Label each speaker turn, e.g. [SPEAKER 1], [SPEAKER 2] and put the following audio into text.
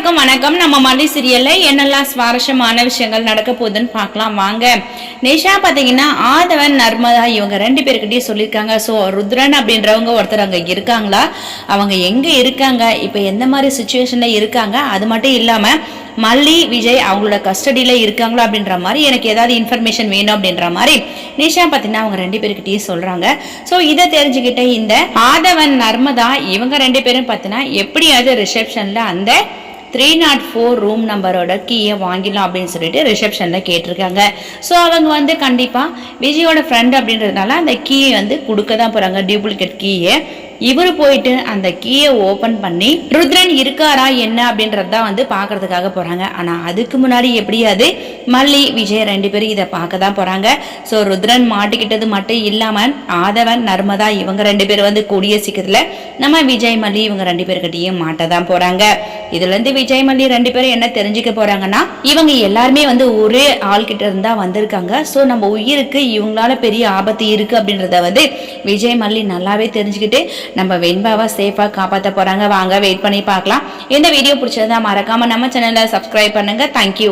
[SPEAKER 1] எல்லாருக்கும் வணக்கம். நம்ம மல்லி சீரியல்ல என்னெல்லாம் சுவாரஸ்யமான விஷயங்கள் நடக்க போகுதுன்னு பார்க்கலாம் வாங்க. நிஷா பாத்தீங்கன்னா ஆதவன் நர்மதா இவங்க 2 பேருக்கிட்டே சொல்லியிருக்காங்க. ஸோ ருத்ரன் அப்படின்றவங்க ஒருத்தர் அங்க இருக்காங்களா, அவங்க எங்க இருக்காங்க, இப்ப எந்த மாதிரி சுச்சுவேஷன்ல இருக்காங்க, அது மட்டும் இல்லாம மல்லி விஜய் அவங்களோட கஸ்டடியில இருக்காங்களா அப்படின்ற மாதிரி எனக்கு ஏதாவது இன்ஃபர்மேஷன் வேணும் அப்படின்ற மாதிரி நிஷா பார்த்தீங்கன்னா அவங்க 2 பேருக்கிட்டே சொல்றாங்க. ஸோ இதை தெரிஞ்சுக்கிட்ட இந்த ஆதவன் நர்மதா இவங்க 2 பேரும் பார்த்தீங்கன்னா எப்படியாவது ரிசப்ஷன்ல அந்த 304 ரூம் நம்பரோட கீயை வாங்கிடலாம் அப்படின்னு சொல்லிட்டு ரிசப்ஷன்ல கேட்டிருக்காங்க. ஸோ அவங்க கண்டிப்பா விஜயோட ஃப்ரெண்ட் அப்படின்றதுனால அந்த கீயை கொடுக்க தான் போறாங்க, டூப்ளிகேட் கீயை. இவரு போயிட்டு அந்த கீயை ஓபன் பண்ணி ருத்ரன் இருக்காரா என்ன அப்படின்றத பாக்குறதுக்காக போறாங்க. ஆனா அதுக்கு முன்னாடி எப்படியாவது மல்லி விஜய் 2 பேரும் இதை பார்க்க தான் போறாங்க. ஸோ ருத்ரன் மாட்டிக்கிட்டது மட்டும் இல்லாம ஆதவன் நர்மதா இவங்க 2 பேரும் கூடிய சீக்கிரத்துல நம்ம விஜய் மல்லி இவங்க 2 பேருக்கிட்டையும் மாட்ட தான் போறாங்க. இதுல இருந்து விஜய் மல்லி 2 பேரும் என்ன தெரிஞ்சுக்க போறாங்கன்னா, இவங்க எல்லாருமே ஒரே ஆள் கிட்ட இருந்தா வந்திருக்காங்க. ஸோ நம்ம உயிருக்கு இவங்களால பெரிய ஆபத்து இருக்கு அப்படின்றத விஜய் மல்லி நல்லாவே தெரிஞ்சுக்கிட்டு நம்ம வெண்பாவை சேஃபா காப்பாற்ற போறாங்க. வாங்க வெயிட் பண்ணி பார்க்கலாம். இந்த வீடியோ பிடிச்சதா மறக்காம நம்ம சேனலை சப்ஸ்கிரைப் பண்ணுங்க. தேங்க்யூ.